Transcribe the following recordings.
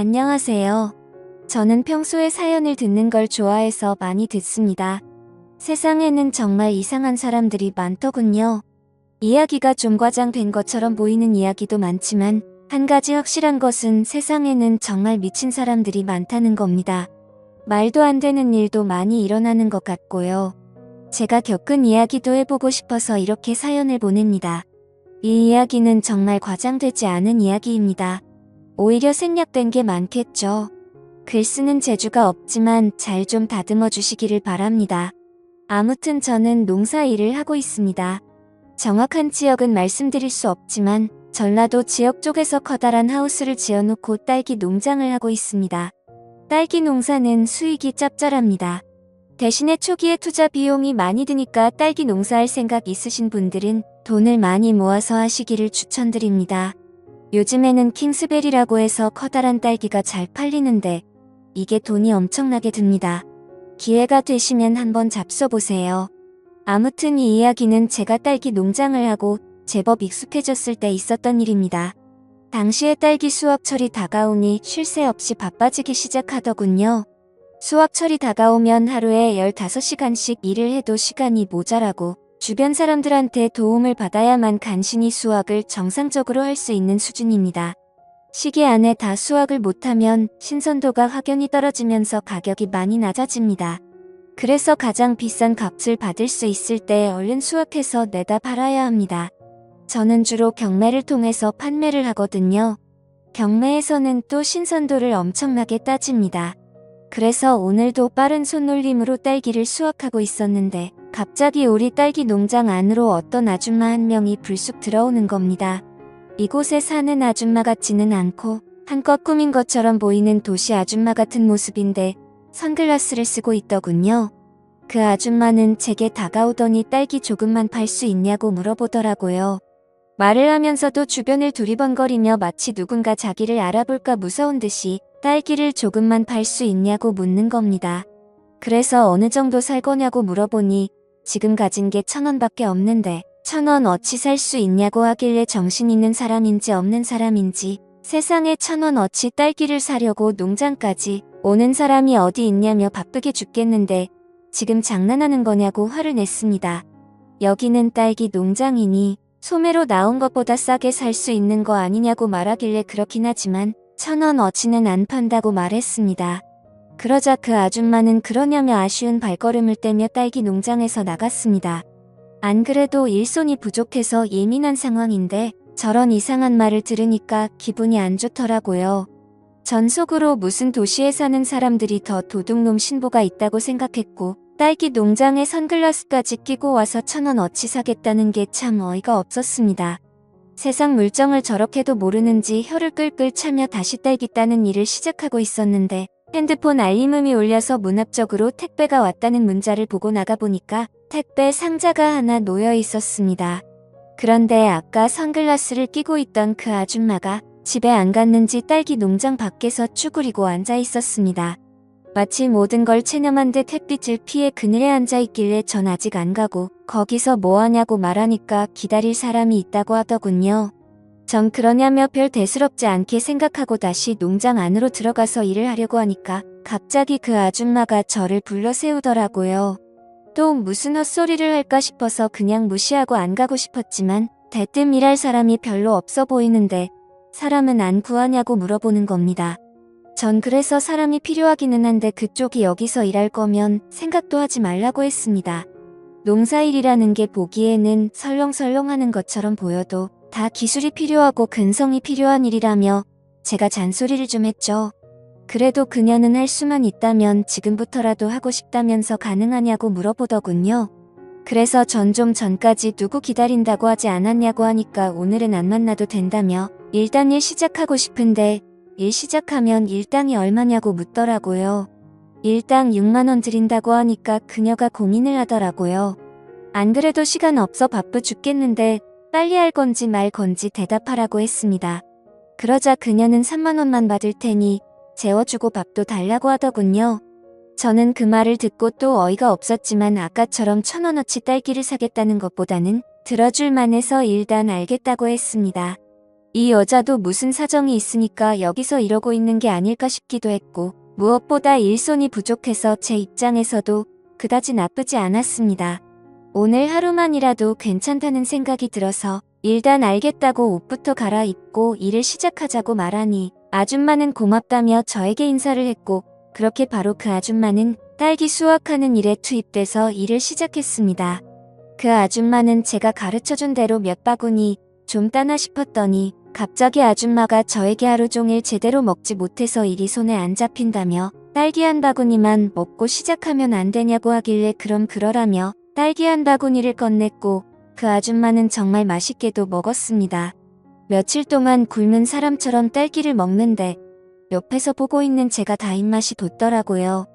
안녕하세요. 저는 평소에 사연을 듣는 걸 좋아해서 많이 듣습니다. 세상에는 정말 이상한 사람들이 많더군요. 이야기가 좀 과장된 것처럼 보이는 이야기도 많지만 한 가지 확실한 것은 세상에는 정말 미친 사람들이 많다는 겁니다. 말도 안 되는 일도 많이 일어나는 것 같고요. 제가 겪은 이야기도 해보고 싶어서 이렇게 사연을 보냅니다. 이 이야기는 정말 과장되지 않은 이야기입니다. 오히려 생략된 게 많겠죠. 글 쓰는 재주가 없지만 잘 좀 다듬어 주시기를 바랍니다. 아무튼 저는 농사 일을 하고 있습니다. 정확한 지역은 말씀드릴 수 없지만 전라도 지역 쪽에서 커다란 하우스를 지어놓고 딸기 농장을 하고 있습니다. 딸기 농사는 수익이 짭짤합니다. 대신에 초기에 투자 비용이 많이 드니까 딸기 농사할 생각 있으신 분들은 돈을 많이 모아서 하시기를 추천드립니다. 요즘에는 킹스베리라고 해서 커다란 딸기가 잘 팔리는데 이게 돈이 엄청나게 듭니다. 기회가 되시면 한번 잡숴보세요. 아무튼 이 이야기는 제가 딸기 농장을 하고 제법 익숙해졌을 때 있었던 일입니다. 당시에 딸기 수확철이 다가오니 쉴 새 없이 바빠지기 시작하더군요. 수확철이 다가오면 하루에 15시간씩 일을 해도 시간이 모자라고 주변 사람들한테 도움을 받아야만 간신히 수확을 정상적으로 할 수 있는 수준입니다. 시기 안에 다 수확을 못하면 신선도가 확연히 떨어지면서 가격이 많이 낮아집니다. 그래서 가장 비싼 값을 받을 수 있을 때 얼른 수확해서 내다 팔아야 합니다. 저는 주로 경매를 통해서 판매를 하거든요. 경매에서는 또 신선도를 엄청나게 따집니다. 그래서 오늘도 빠른 손놀림으로 딸기를 수확하고 있었는데 갑자기 우리 딸기 농장 안으로 어떤 아줌마 한 명이 불쑥 들어오는 겁니다. 이곳에 사는 아줌마 같지는 않고 한껏 꾸민 것처럼 보이는 도시 아줌마 같은 모습인데 선글라스를 쓰고 있더군요. 그 아줌마는 제게 다가오더니 딸기 조금만 팔 수 있냐고 물어보더라고요. 말을 하면서도 주변을 두리번거리며 마치 누군가 자기를 알아볼까 무서운 듯이 딸기를 조금만 팔 수 있냐고 묻는 겁니다. 그래서 어느 정도 살 거냐고 물어보니 지금 가진 게 1,000원밖에 없는데 1,000원 어치 살 수 있냐고 하길래 정신 있는 사람인지 없는 사람인지 세상에 1,000원 어치 딸기를 사려고 농장까지 오는 사람이 어디 있냐며 바쁘게 죽겠는데 지금 장난하는 거냐고 화를 냈습니다. 여기는 딸기 농장이니 소매로 나온 것보다 싸게 살 수 있는 거 아니냐고 말하길래 그렇긴 하지만 1,000원 어치는 안 판다고 말했습니다. 그러자 그 아줌마는 그러냐며 아쉬운 발걸음을 떼며 딸기 농장에서 나갔습니다. 안 그래도 일손이 부족해서 예민한 상황인데 저런 이상한 말을 들으니까 기분이 안 좋더라고요. 전 속으로 무슨 도시에 사는 사람들이 더 도둑놈 신보가 있다고 생각했고 딸기 농장에 선글라스까지 끼고 와서 1,000원 어치 사겠다는 게 참 어이가 없었습니다. 세상 물정을 저렇게도 모르는지 혀를 끌끌 차며 다시 딸기 따는 일을 시작하고 있었는데 핸드폰 알림음이 울려서 문 앞쪽으로 택배가 왔다는 문자를 보고 나가보니까 택배 상자가 하나 놓여 있었습니다. 그런데 아까 선글라스를 끼고 있던 그 아줌마가 집에 안 갔는지 딸기 농장 밖에서 쭈그리고 앉아 있었습니다. 마치 모든 걸 체념한 듯 햇빛을 피해 그늘에 앉아 있길래 전 아직 안 가고 거기서 뭐 하냐고 말하니까 기다릴 사람이 있다고 하더군요. 전 그러냐며 별 대수롭지 않게 생각하고 다시 농장 안으로 들어가서 일을 하려고 하니까 갑자기 그 아줌마가 저를 불러 세우더라고요. 또 무슨 헛소리를 할까 싶어서 그냥 무시하고 안 가고 싶었지만 대뜸 일할 사람이 별로 없어 보이는데 사람은 안 구하냐고 물어보는 겁니다. 전 그래서 사람이 필요하기는 한데 그쪽이 여기서 일할 거면 생각도 하지 말라고 했습니다. 농사일이라는 게 보기에는 설렁설렁하는 것처럼 보여도 다 기술이 필요하고 근성이 필요한 일이라며 제가 잔소리를 좀 했죠. 그래도 그녀는 할 수만 있다면 지금부터라도 하고 싶다면서 가능하냐고 물어보더군요. 그래서 전 좀 전까지 누구 기다린다고 하지 않았냐고 하니까 오늘은 안 만나도 된다며 일단 일 시작하고 싶은데 일 시작하면 일당이 얼마냐고 묻더라고요. 일당 6만원 드린다고 하니까 그녀가 고민을 하더라고요. 안 그래도 시간 없어 바쁘 죽겠는데 빨리 할 건지 말 건지 대답하라고 했습니다. 그러자 그녀는 3만원만 받을 테니 재워주고 밥도 달라고 하더군요. 저는 그 말을 듣고 또 어이가 없었지만 아까처럼 1,000원어치 딸기를 사겠다는 것보다는 들어줄 만해서 일단 알겠다고 했습니다. 이 여자도 무슨 사정이 있으니까 여기서 이러고 있는 게 아닐까 싶기도 했고, 무엇보다 일손이 부족해서 제 입장에서도 그다지 나쁘지 않았습니다. 오늘 하루만이라도 괜찮다는 생각이 들어서 일단 알겠다고 옷부터 갈아입고 일을 시작하자고 말하니 아줌마는 고맙다며 저에게 인사를 했고, 그렇게 바로 그 아줌마는 딸기 수확하는 일에 투입돼서 일을 시작했습니다. 그 아줌마는 제가 가르쳐준 대로 몇 바구니 좀 따나 싶었더니 갑자기 아줌마가 저에게 하루 종일 제대로 먹지 못해서 일이 손에 안 잡힌다며 딸기 한 바구니만 먹고 시작하면 안 되냐고 하길래 그럼 그러라며 딸기 한 바구니를 건넸고, 그 아줌마는 정말 맛있게도 먹었습니다. 며칠 동안 굶은 사람처럼 딸기를 먹는데 옆에서 보고 있는 제가 다 입맛이 돋더라고요.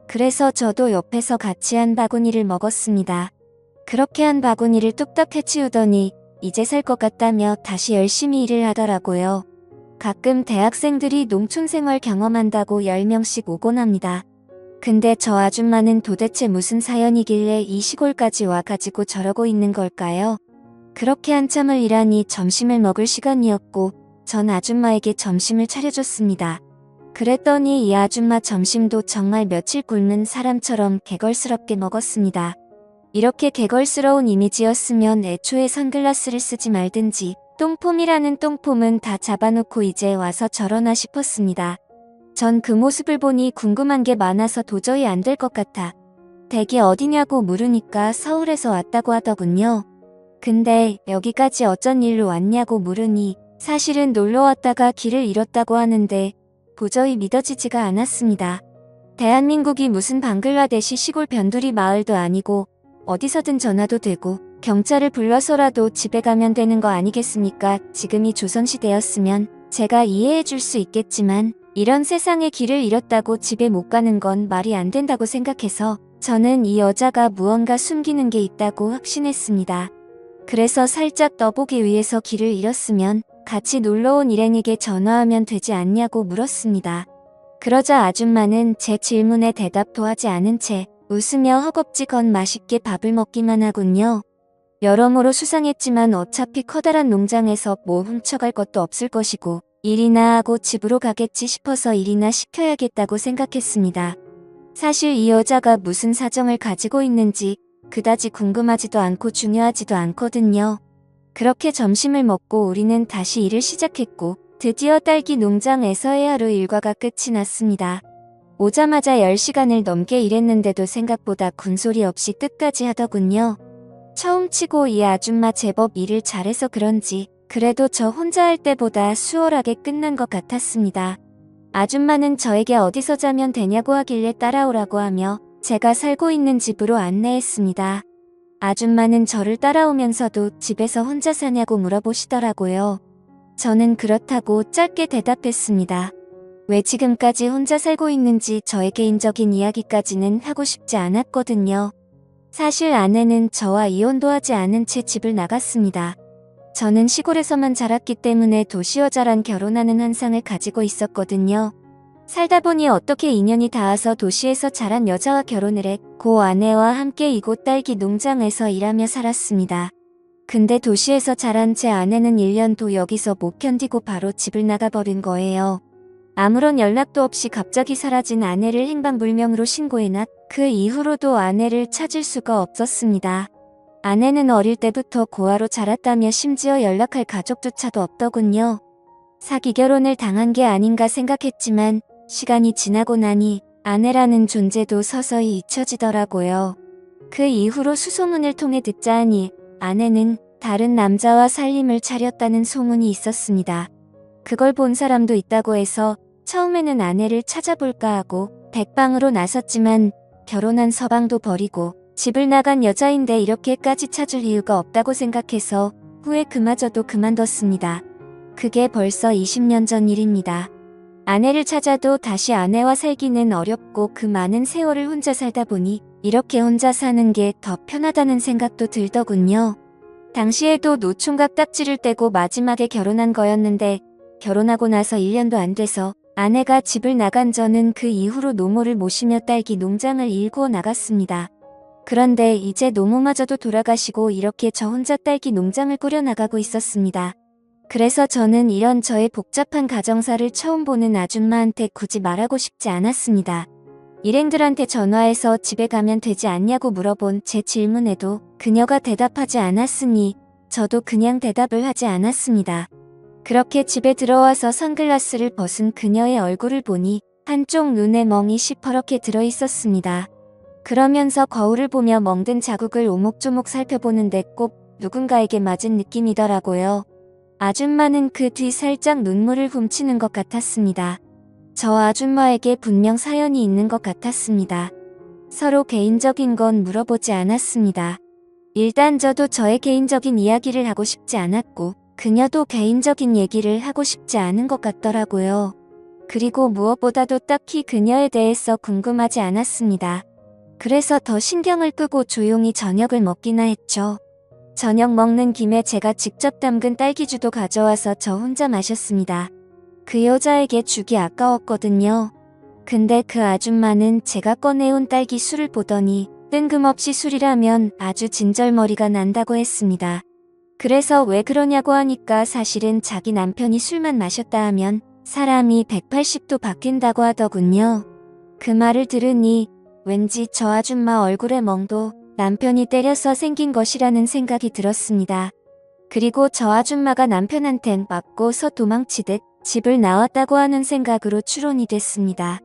그래서 저도 옆에서 같이 한 바구니를 먹었습니다. 그렇게 한 바구니를 뚝딱 해치우더니 이제 살 것 같다며 다시 열심히 일을 하더라고요. 가끔 대학생들이 농촌생활 경험한다고 10명씩 오곤 합니다. 근데 저 아줌마는 도대체 무슨 사연이길래 이 시골까지 와가지고 저러고 있는 걸까요? 그렇게 한참을 일하니 점심을 먹을 시간이었고 전 아줌마에게 점심을 차려줬습니다. 그랬더니 이 아줌마 점심도 정말 며칠 굶은 사람처럼 개걸스럽게 먹었습니다. 이렇게 개걸스러운 이미지였으면 애초에 선글라스를 쓰지 말든지 똥폼이라는 똥폼은 다 잡아놓고 이제 와서 저러나 싶었습니다. 전 그 모습을 보니 궁금한 게 많아서 도저히 안 될 것 같아 댁이 어디냐고 물으니까 서울에서 왔다고 하더군요. 근데 여기까지 어쩐 일로 왔냐고 물으니 사실은 놀러 왔다가 길을 잃었다고 하는데 도저히 믿어지지가 않았습니다. 대한민국이 무슨 방글라데시 시골 변두리 마을도 아니고 어디서든 전화도 되고 경찰을 불러서라도 집에 가면 되는 거 아니겠습니까? 지금이 조선시대였으면 제가 이해해 줄 수 있겠지만 이런 세상에 길을 잃었다고 집에 못 가는 건 말이 안 된다고 생각해서 저는 이 여자가 무언가 숨기는 게 있다고 확신했습니다. 그래서 살짝 떠보기 위해서 길을 잃었으면 같이 놀러온 일행에게 전화하면 되지 않냐고 물었습니다. 그러자 아줌마는 제 질문에 대답도 하지 않은 채 웃으며 허겁지겁 맛있게 밥을 먹기만 하군요. 여러모로 수상했지만 어차피 커다란 농장에서 뭐 훔쳐갈 것도 없을 것이고 일이나 하고 집으로 가겠지 싶어서 일이나 시켜야겠다고 생각했습니다. 사실 이 여자가 무슨 사정을 가지고 있는지 그다지 궁금하지도 않고 중요하지도 않거든요. 그렇게 점심을 먹고 우리는 다시 일을 시작했고 드디어 딸기 농장에서의 하루 일과가 끝이 났습니다. 오자마자 10시간을 넘게 일했는데도 생각보다 군소리 없이 끝까지 하더군요. 처음 치고 이 아줌마 제법 일을 잘해서 그런지 그래도 저 혼자 할 때보다 수월하게 끝난 것 같았습니다. 아줌마는 저에게 어디서 자면 되냐고 하길래 따라오라고 하며 제가 살고 있는 집으로 안내했습니다. 아줌마는 저를 따라오면서도 집에서 혼자 사냐고 물어보시더라고요. 저는 그렇다고 짧게 대답했습니다. 왜 지금까지 혼자 살고 있는지 저의 개인적인 이야기까지는 하고 싶지 않았거든요. 사실 아내는 저와 이혼도 하지 않은 채 집을 나갔습니다. 저는 시골에서만 자랐기 때문에 도시 여자란 결혼하는 환상을 가지고 있었거든요. 살다 보니 어떻게 인연이 닿아서 도시에서 자란 여자와 결혼을 했고 아내와 함께 이곳 딸기 농장에서 일하며 살았습니다. 근데 도시에서 자란 제 아내는 1년도 여기서 못 견디고 바로 집을 나가버린 거예요. 아무런 연락도 없이 갑자기 사라진 아내를 행방불명으로 신고해놨 그 이후로도 아내를 찾을 수가 없었습니다. 아내는 어릴 때부터 고아로 자랐다며 심지어 연락할 가족조차도 없더군요. 사기 결혼을 당한 게 아닌가 생각했지만 시간이 지나고 나니 아내라는 존재도 서서히 잊혀지더라고요. 그 이후로 수소문을 통해 듣자 하니 아내는 다른 남자와 살림을 차렸다는 소문이 있었습니다. 그걸 본 사람도 있다고 해서 처음에는 아내를 찾아볼까 하고 백방으로 나섰지만 결혼한 서방도 버리고 집을 나간 여자인데 이렇게까지 찾을 이유가 없다고 생각해서 후에 그마저도 그만뒀습니다. 그게 벌써 20년 전 일입니다. 아내를 찾아도 다시 아내와 살기는 어렵고 그 많은 세월을 혼자 살다 보니 이렇게 혼자 사는 게 더 편하다는 생각도 들더군요. 당시에도 노총각 딱지를 떼고 마지막에 결혼한 거였는데 결혼하고 나서 1년도 안 돼서 아내가 집을 나간 저는 그 이후로 노모를 모시며 딸기 농장을 일구어 나갔습니다. 그런데 이제 노모마저도 돌아가시고 이렇게 저 혼자 딸기 농장을 꾸려나가고 있었습니다. 그래서 저는 이런 저의 복잡한 가정사를 처음 보는 아줌마한테 굳이 말하고 싶지 않았습니다. 일행들한테 전화해서 집에 가면 되지 않냐고 물어본 제 질문에도 그녀가 대답하지 않았으니 저도 그냥 대답을 하지 않았습니다. 그렇게 집에 들어와서 선글라스를 벗은 그녀의 얼굴을 보니 한쪽 눈에 멍이 시퍼렇게 들어있었습니다. 그러면서 거울을 보며 멍든 자국을 오목조목 살펴보는데 꼭 누군가에게 맞은 느낌이더라고요. 아줌마는 그 뒤 살짝 눈물을 훔치는 것 같았습니다. 저 아줌마에게 분명 사연이 있는 것 같았습니다. 서로 개인적인 건 물어보지 않았습니다. 일단 저도 저의 개인적인 이야기를 하고 싶지 않았고 그녀도 개인적인 얘기를 하고 싶지 않은 것 같더라고요. 그리고 무엇보다도 딱히 그녀에 대해서 궁금하지 않았습니다. 그래서 더 신경을 끄고 조용히 저녁을 먹기나 했죠. 저녁 먹는 김에 제가 직접 담근 딸기주도 가져와서 저 혼자 마셨습니다. 그 여자에게 주기 아까웠거든요. 근데 그 아줌마는 제가 꺼내온 딸기 술을 보더니 뜬금없이 술이라면 아주 진절머리가 난다고 했습니다. 그래서 왜 그러냐고 하니까 사실은 자기 남편이 술만 마셨다 하면 사람이 180도 바뀐다고 하더군요. 그 말을 들으니 왠지 저 아줌마 얼굴의 멍도 남편이 때려서 생긴 것이라는 생각이 들었습니다. 그리고 저 아줌마가 남편한텐 맞고서 도망치듯 집을 나왔다고 하는 생각으로 추론이 됐습니다.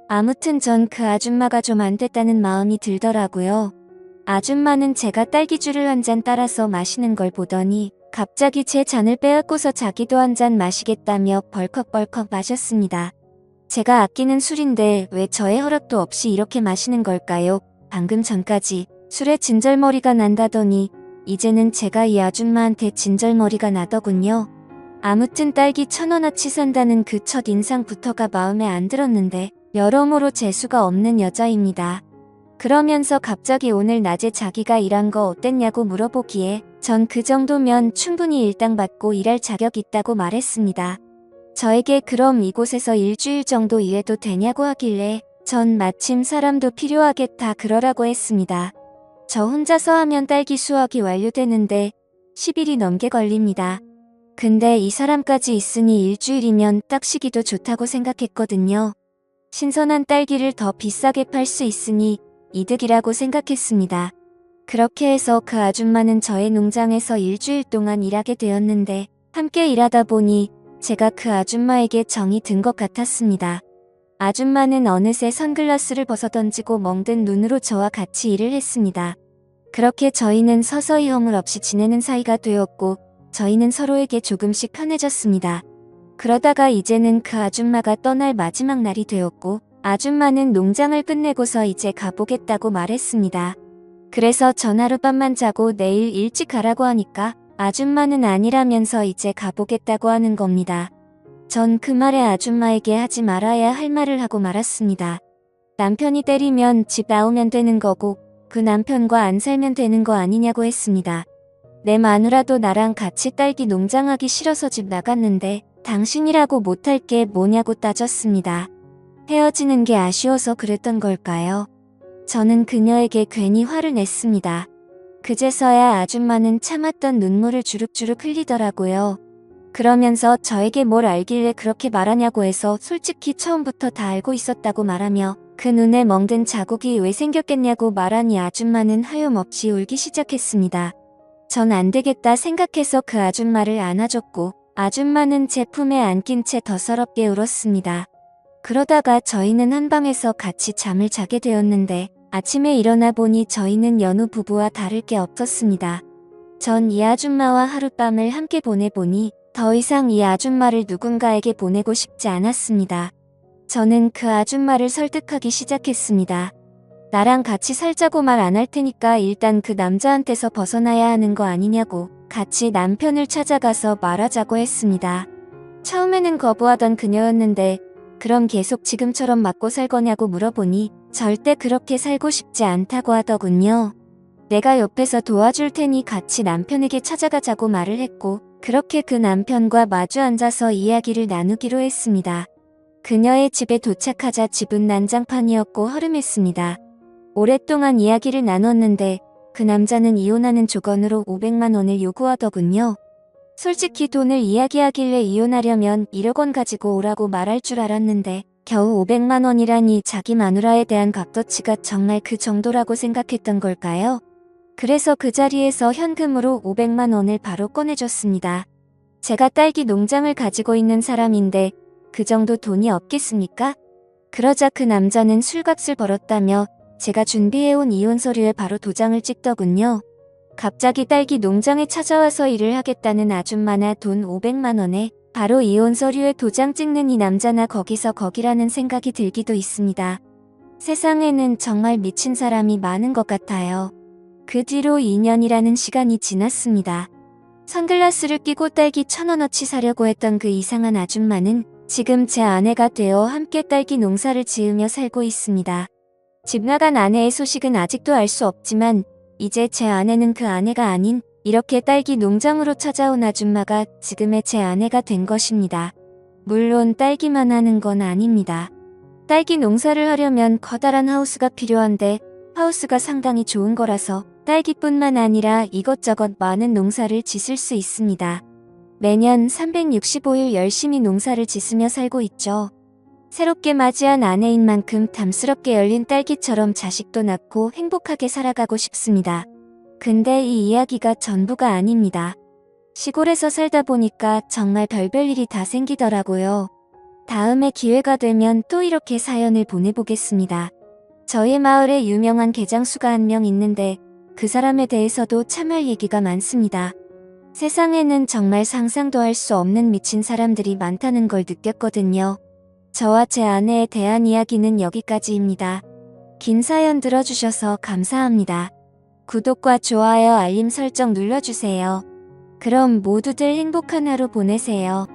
아무튼 전 그 아줌마가 좀 안 됐다는 마음이 들더라고요. 아줌마는 제가 딸기주를 한 잔 따라서 마시는 걸 보더니 갑자기 제 잔을 빼앗고서 자기도 한 잔 마시겠다며 벌컥벌컥 마셨습니다. 제가 아끼는 술인데 왜 저의 허락도 없이 이렇게 마시는 걸까요? 방금 전까지 술에 진절머리가 난다더니 이제는 제가 이 아줌마한테 진절머리가 나더군요. 아무튼 딸기 1,000원어치 산다는 그 첫 인상부터가 마음에 안 들었는데 여러모로 재수가 없는 여자입니다. 그러면서 갑자기 오늘 낮에 자기가 일한 거 어땠냐고 물어보기에 전 그 정도면 충분히 일당받고 일할 자격 있다고 말했습니다. 저에게 그럼 이곳에서 일주일 정도 일해도 되냐고 하길래 전 마침 사람도 필요하겠다 그러라고 했습니다. 저 혼자서 하면 딸기 수확이 완료되는데 10일이 넘게 걸립니다. 근데 이 사람까지 있으니 일주일이면 딱 쉬기도 좋다고 생각했거든요. 신선한 딸기를 더 비싸게 팔 수 있으니 이득이라고 생각했습니다. 그렇게 해서 그 아줌마는 저의 농장에서 일주일 동안 일하게 되었는데 함께 일하다 보니 제가 그 아줌마에게 정이 든 것 같았습니다. 아줌마는 어느새 선글라스를 벗어던지고 멍든 눈으로 저와 같이 일을 했습니다. 그렇게 저희는 서서히 허물 없이 지내는 사이가 되었고 저희는 서로에게 조금씩 편해졌습니다. 그러다가 이제는 그 아줌마가 떠날 마지막 날이 되었고 아줌마는 농장을 끝내고서 이제 가보겠다고 말했습니다. 그래서 전 하룻밤만 자고 내일 일찍 가라고 하니까 아줌마는 아니라면서 이제 가보겠다고 하는 겁니다. 전 그 말에 아줌마에게 하지 말아야 할 말을 하고 말았습니다. 남편이 때리면 집 나오면 되는 거고 그 남편과 안 살면 되는 거 아니냐고 했습니다. 내 마누라도 나랑 같이 딸기 농장하기 싫어서 집 나갔는데 당신이라고 못할 게 뭐냐고 따졌습니다. 헤어지는 게 아쉬워서 그랬던 걸까요? 저는 그녀에게 괜히 화를 냈습니다. 그제서야 아줌마는 참았던 눈물을 주룩주룩 흘리더라고요. 그러면서 저에게 뭘 알길래 그렇게 말하냐고 해서 솔직히 처음부터 다 알고 있었다고 말하며 그 눈에 멍든 자국이 왜 생겼겠냐고 말하니 아줌마는 하염없이 울기 시작했습니다. 전 안 되겠다 생각해서 그 아줌마를 안아줬고 아줌마는 제 품에 안긴 채 더 서럽게 울었습니다. 그러다가 저희는 한 방에서 같이 잠을 자게 되었는데 아침에 일어나 보니 저희는 여느 부부와 다를 게 없었습니다. 전 이 아줌마와 하룻밤을 함께 보내보니 더 이상 이 아줌마를 누군가에게 보내고 싶지 않았습니다. 저는 그 아줌마를 설득하기 시작했습니다. 나랑 같이 살자고 말 안 할 테니까 일단 그 남자한테서 벗어나야 하는 거 아니냐고 같이 남편을 찾아가서 말하자고 했습니다. 처음에는 거부하던 그녀였는데 그럼 계속 지금처럼 맞고 살 거냐고 물어보니 절대 그렇게 살고 싶지 않다고 하더군요. 내가 옆에서 도와줄 테니 같이 남편에게 찾아가자고 말을 했고 그렇게 그 남편과 마주 앉아서 이야기를 나누기로 했습니다. 그녀의 집에 도착하자 집은 난장판이었고 허름했습니다. 오랫동안 이야기를 나눴는데 그 남자는 이혼하는 조건으로 500만 원을 요구하더군요. 솔직히 돈을 이야기하길래 이혼하려면 1억 원 가지고 오라고 말할 줄 알았는데 겨우 500만 원이라니 자기 마누라에 대한 값어치가 정말 그 정도라고 생각했던 걸까요? 그래서 그 자리에서 현금으로 500만 원을 바로 꺼내줬습니다. 제가 딸기 농장을 가지고 있는 사람인데 그 정도 돈이 없겠습니까? 그러자 그 남자는 술값을 벌었다며 제가 준비해온 이혼 서류에 바로 도장을 찍더군요. 갑자기 딸기 농장에 찾아와서 일을 하겠다는 아줌마나 돈 500만 원에 바로 이혼 서류에 도장 찍는 이 남자나 거기서 거기라는 생각이 들기도 있습니다. 세상에는 정말 미친 사람이 많은 것 같아요. 그 뒤로 2년이라는 시간이 지났습니다. 선글라스를 끼고 딸기 1,000원어치 사려고 했던 그 이상한 아줌마는 지금 제 아내가 되어 함께 딸기 농사를 지으며 살고 있습니다. 집 나간 아내의 소식은 아직도 알 수 없지만 이제 제 아내는 그 아내가 아닌 이렇게 딸기 농장으로 찾아온 아줌마가 지금의 제 아내가 된 것입니다. 물론 딸기만 하는 건 아닙니다. 딸기 농사를 하려면 커다란 하우스가 필요한데 하우스가 상당히 좋은 거라서 딸기뿐만 아니라 이것저것 많은 농사를 짓을 수 있습니다. 매년 365일 열심히 농사를 짓으며 살고 있죠. 새롭게 맞이한 아내인 만큼 담스럽게 열린 딸기처럼 자식도 낳고 행복하게 살아가고 싶습니다. 근데 이 이야기가 전부가 아닙니다. 시골에서 살다 보니까 정말 별별 일이 다 생기더라고요. 다음에 기회가 되면 또 이렇게 사연을 보내보겠습니다. 저희 마을에 유명한 개장수가 한 명 있는데 그 사람에 대해서도 참할 얘기가 많습니다. 세상에는 정말 상상도 할 수 없는 미친 사람들이 많다는 걸 느꼈거든요. 저와 제 아내에 대한 이야기는 여기까지입니다. 긴 사연 들어주셔서 감사합니다. 구독과 좋아요 알림 설정 눌러주세요. 그럼 모두들 행복한 하루 보내세요.